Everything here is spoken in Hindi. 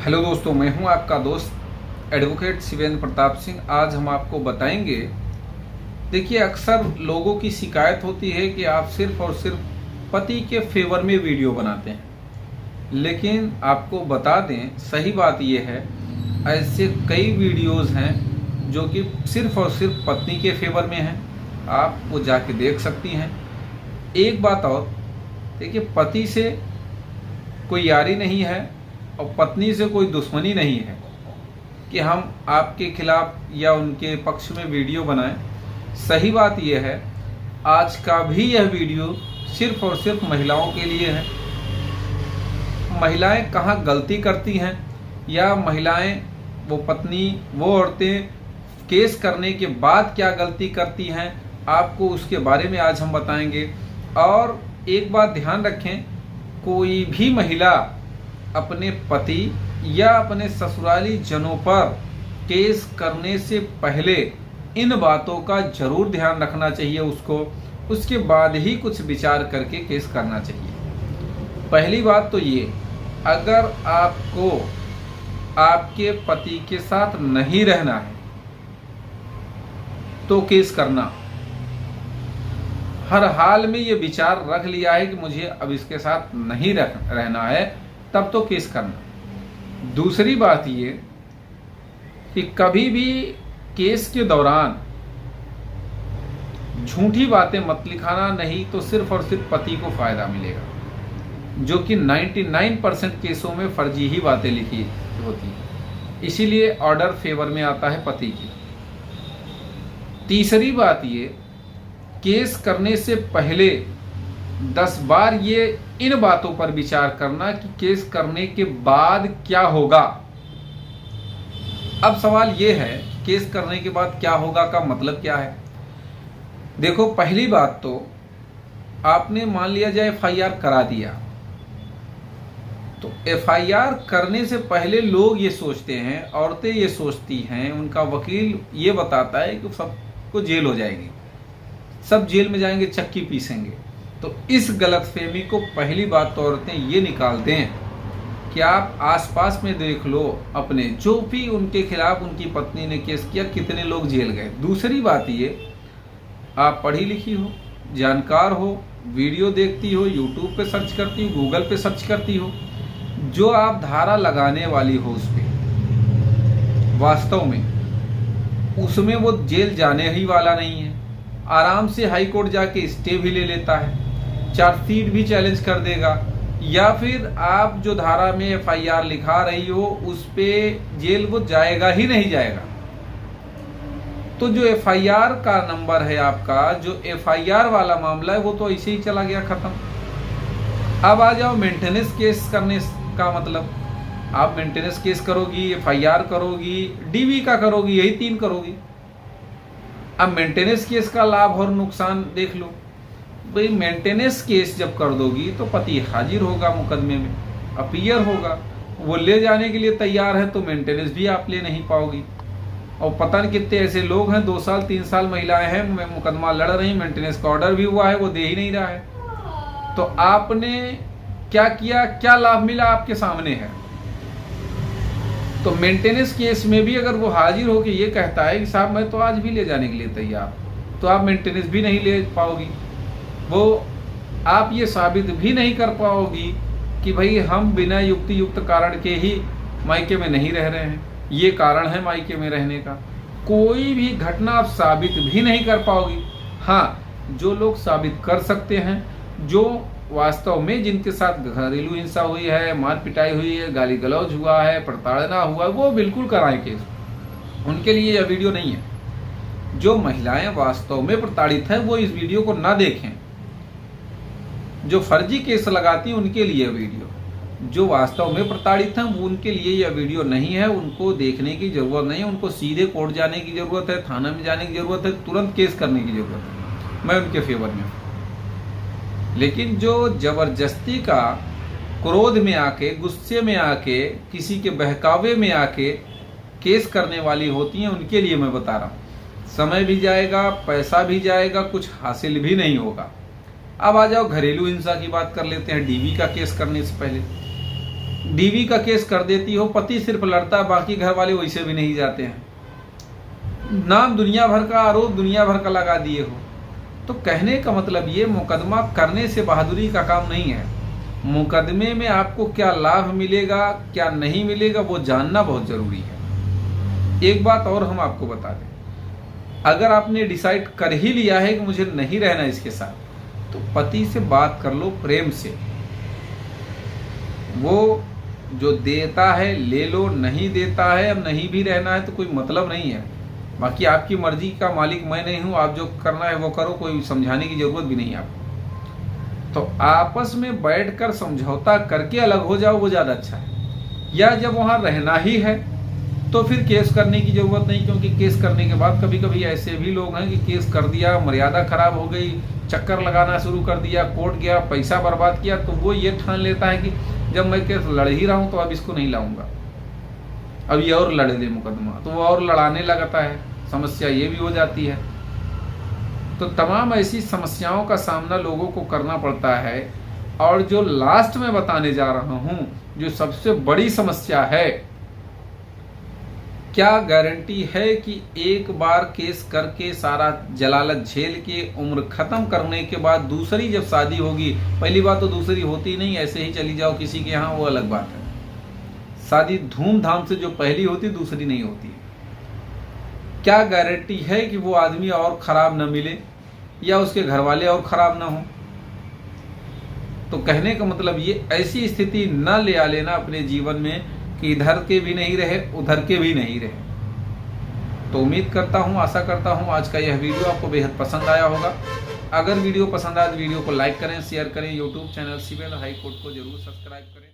हेलो दोस्तों, मैं हूं आपका दोस्त एडवोकेट शिवेंद्र प्रताप सिंह। आज हम आपको बताएंगे। देखिए, अक्सर लोगों की शिकायत होती है कि आप सिर्फ और सिर्फ पति के फेवर में वीडियो बनाते हैं, लेकिन आपको बता दें, सही बात यह है, ऐसे कई वीडियोस हैं जो कि सिर्फ और सिर्फ पत्नी के फेवर में हैं। आप वो जाके देख सकती हैं। एक बात और, देखिए, पति से कोई यारी नहीं है और पत्नी से कोई दुश्मनी नहीं है कि हम आपके खिलाफ या उनके पक्ष में वीडियो बनाएं। सही बात यह है, आज का भी यह वीडियो सिर्फ और सिर्फ महिलाओं के लिए है। महिलाएं कहाँ गलती करती हैं या महिलाएं, वो पत्नी, वो औरतें केस करने के बाद क्या गलती करती हैं, आपको उसके बारे में आज हम बताएंगे। और एक बात ध्यान रखें, कोई भी महिला अपने पति या अपने ससुराली जनों पर केस करने से पहले इन बातों का जरूर ध्यान रखना चाहिए उसको। उसके बाद ही कुछ विचार करके केस करना चाहिए। पहली बात तो ये, अगर आपको आपके पति के साथ नहीं रहना है तो केस करना। हर हाल में ये विचार रख लिया है कि मुझे अब इसके साथ नहीं रहना है, तब तो केस करना। दूसरी बात ये कि कभी भी केस के दौरान झूठी बातें मत लिखाना, नहीं तो सिर्फ और सिर्फ पति को फायदा मिलेगा, जो कि 99% केसों में फर्जी ही बातें लिखी होती हैं। इसीलिए ऑर्डर फेवर में आता है पति की। तीसरी बात ये, केस करने से पहले 10 बार ये इन बातों पर विचार करना कि केस करने के बाद क्या होगा। अब सवाल ये है, केस करने के बाद क्या होगा का मतलब क्या है। देखो, पहली बात तो, आपने मान लिया जाए FIR करा दिया, तो FIR करने से पहले लोग ये सोचते हैं, औरतें ये सोचती हैं, उनका वकील ये बताता है कि सबको जेल हो जाएगी, सब जेल में जाएंगे, चक्की पीसेंगे। तो इस गलतफहमी को पहली बात तो औरतें ये निकाल दें कि आप आसपास में देख लो अपने, जो भी उनके खिलाफ उनकी पत्नी ने केस किया, कितने लोग जेल गए। दूसरी बात ये, आप पढ़ी लिखी हो, जानकार हो, वीडियो देखती हो, यूट्यूब पे सर्च करती हो, गूगल पे सर्च करती हो, जो आप धारा लगाने वाली हो उस पर, वास्तव में उसमें वो जेल जाने ही वाला नहीं है। आराम से हाई कोर्ट जाके स्टे भी ले लेता है, चार्जशीट भी चैलेंज कर देगा, या फिर आप जो धारा में FIR लिखा रही हो उस पे जेल वो जाएगा ही नहीं जाएगा। तो जो FIR का नंबर है आपका, जो FIR वाला मामला है, वो तो ऐसे ही चला गया, खत्म। अब आ जाओ मेंटेनेंस केस करने का मतलब, आप मेंटेनेंस केस करोगी, FIR करोगी, DV का करोगी, यही 3 करोगी। अब मेंटेनेंस केस का लाभ और नुकसान देख लो भाई। मेंटेनेंस केस जब कर दोगी तो पति हाजिर होगा मुकदमे में, अपीयर होगा, वो ले जाने के लिए तैयार है, तो मेंटेनेंस भी आप ले नहीं पाओगी। और पता नहीं कितने ऐसे लोग हैं, 2 साल 3 साल महिलाएं हैं, मुकदमा लड़ रही, मेंटेनेंस का ऑर्डर भी हुआ है, वो दे ही नहीं रहा है। तो आपने क्या किया, क्या लाभ मिला, आपके सामने है। तो मेंटेनेंस केस में भी अगर वो हाजिर होकर ये कहता है कि साहब मैं तो आज भी ले जाने के लिए तैयार, तो आप मेंटेनेंस भी नहीं ले पाओगी। वो आप ये साबित भी नहीं कर पाओगी कि भाई हम बिना युक्ति युक्त कारण के ही मायके में नहीं रह रहे हैं, ये कारण है मायके में रहने का। कोई भी घटना आप साबित भी नहीं कर पाओगी। हाँ, जो लोग साबित कर सकते हैं, जो वास्तव में जिनके साथ घरेलू हिंसा हुई है, मार पिटाई हुई है, गाली गलौज हुआ है, प्रताड़ना हुआ है, वो बिल्कुल कराएं केस, उनके लिए यह वीडियो नहीं है। जो महिलाएं वास्तव में प्रताड़ित हैं वो इस वीडियो को ना देखें। जो फर्जी केस लगाती हैं उनके लिए वीडियो, जो वास्तव में प्रताड़ित हैं वो उनके लिए यह वीडियो नहीं है। उनको देखने की जरूरत नहीं है, उनको सीधे कोर्ट जाने की जरूरत है, थाना में जाने की जरूरत है, तुरंत केस करने की जरूरत है। मैं उनके फेवर में हूँ। लेकिन जो जबरदस्ती का, क्रोध में आके, गुस्से में आके, किसी के बहकावे में आके केस करने वाली होती हैं, उनके लिए मैं बता रहा हूँ। समय भी जाएगा, पैसा भी जाएगा, कुछ हासिल भी नहीं होगा। अब आ जाओ घरेलू हिंसा की बात कर लेते हैं, DV का केस करने से पहले। डीवी का केस कर देती हो, पति सिर्फ लड़ता है, बाकी घर वाले वैसे भी नहीं जाते हैं, नाम दुनिया भर का, आरोप दुनिया भर का लगा दिए हो। तो कहने का मतलब ये, मुकदमा करने से बहादुरी का काम नहीं है। मुकदमे में आपको क्या लाभ मिलेगा क्या नहीं मिलेगा वो जानना बहुत जरूरी है। एक बात और हम आपको बता दें, अगर आपने डिसाइड कर ही लिया है कि मुझे नहीं रहना इसके साथ, तो पति से बात कर लो प्रेम से। वो जो देता है ले लो, नहीं देता है, अब नहीं भी रहना है तो कोई मतलब नहीं है। बाकी आपकी मर्जी का मालिक मैं नहीं हूं, आप जो करना है वो करो, कोई समझाने की जरूरत भी नहीं है आपको। तो आपस में बैठकर समझौता करके अलग हो जाओ, वो ज़्यादा अच्छा है। या जब वहाँ रहना ही है तो फिर केस करने की जरूरत नहीं, क्योंकि केस करने के बाद कभी कभी ऐसे भी लोग हैं कि केस कर दिया, मर्यादा खराब हो गई, चक्कर लगाना शुरू कर दिया, कोर्ट गया, पैसा बर्बाद किया, तो वो ये ठान लेता है कि जब मैं केस लड़ ही रहा हूँ तो अब इसको नहीं लाऊंगा, अब ये और लड़ ले मुकदमा, तो वो और लड़ाने लगता है, समस्या ये भी हो जाती है। तो तमाम ऐसी समस्याओं का सामना लोगों को करना पड़ता है। और जो लास्ट में बताने जा रहा हूं, जो सबसे बड़ी समस्या है, क्या गारंटी है कि एक बार केस करके सारा जलालत झेल के उम्र खत्म करने के बाद दूसरी जब शादी होगी, पहली बात तो दूसरी होती नहीं, ऐसे ही चली जाओ किसी के यहाँ, वो अलग बात है। शादी धूमधाम से जो पहली होती दूसरी नहीं होती। क्या गारंटी है कि वो आदमी और खराब न मिले या उसके घर वाले और खराब ना हो। तो कहने का मतलब ये, ऐसी स्थिति न ले आ लेना अपने जीवन में कि इधर के भी नहीं रहे उधर के भी नहीं रहे। तो उम्मीद करता हूँ, आशा करता हूँ आज का यह वीडियो आपको बेहद पसंद आया होगा। अगर वीडियो पसंद आए तो वीडियो को लाइक करें, शेयर करें, YouTube channel civil high court को जरूर सब्सक्राइब करें।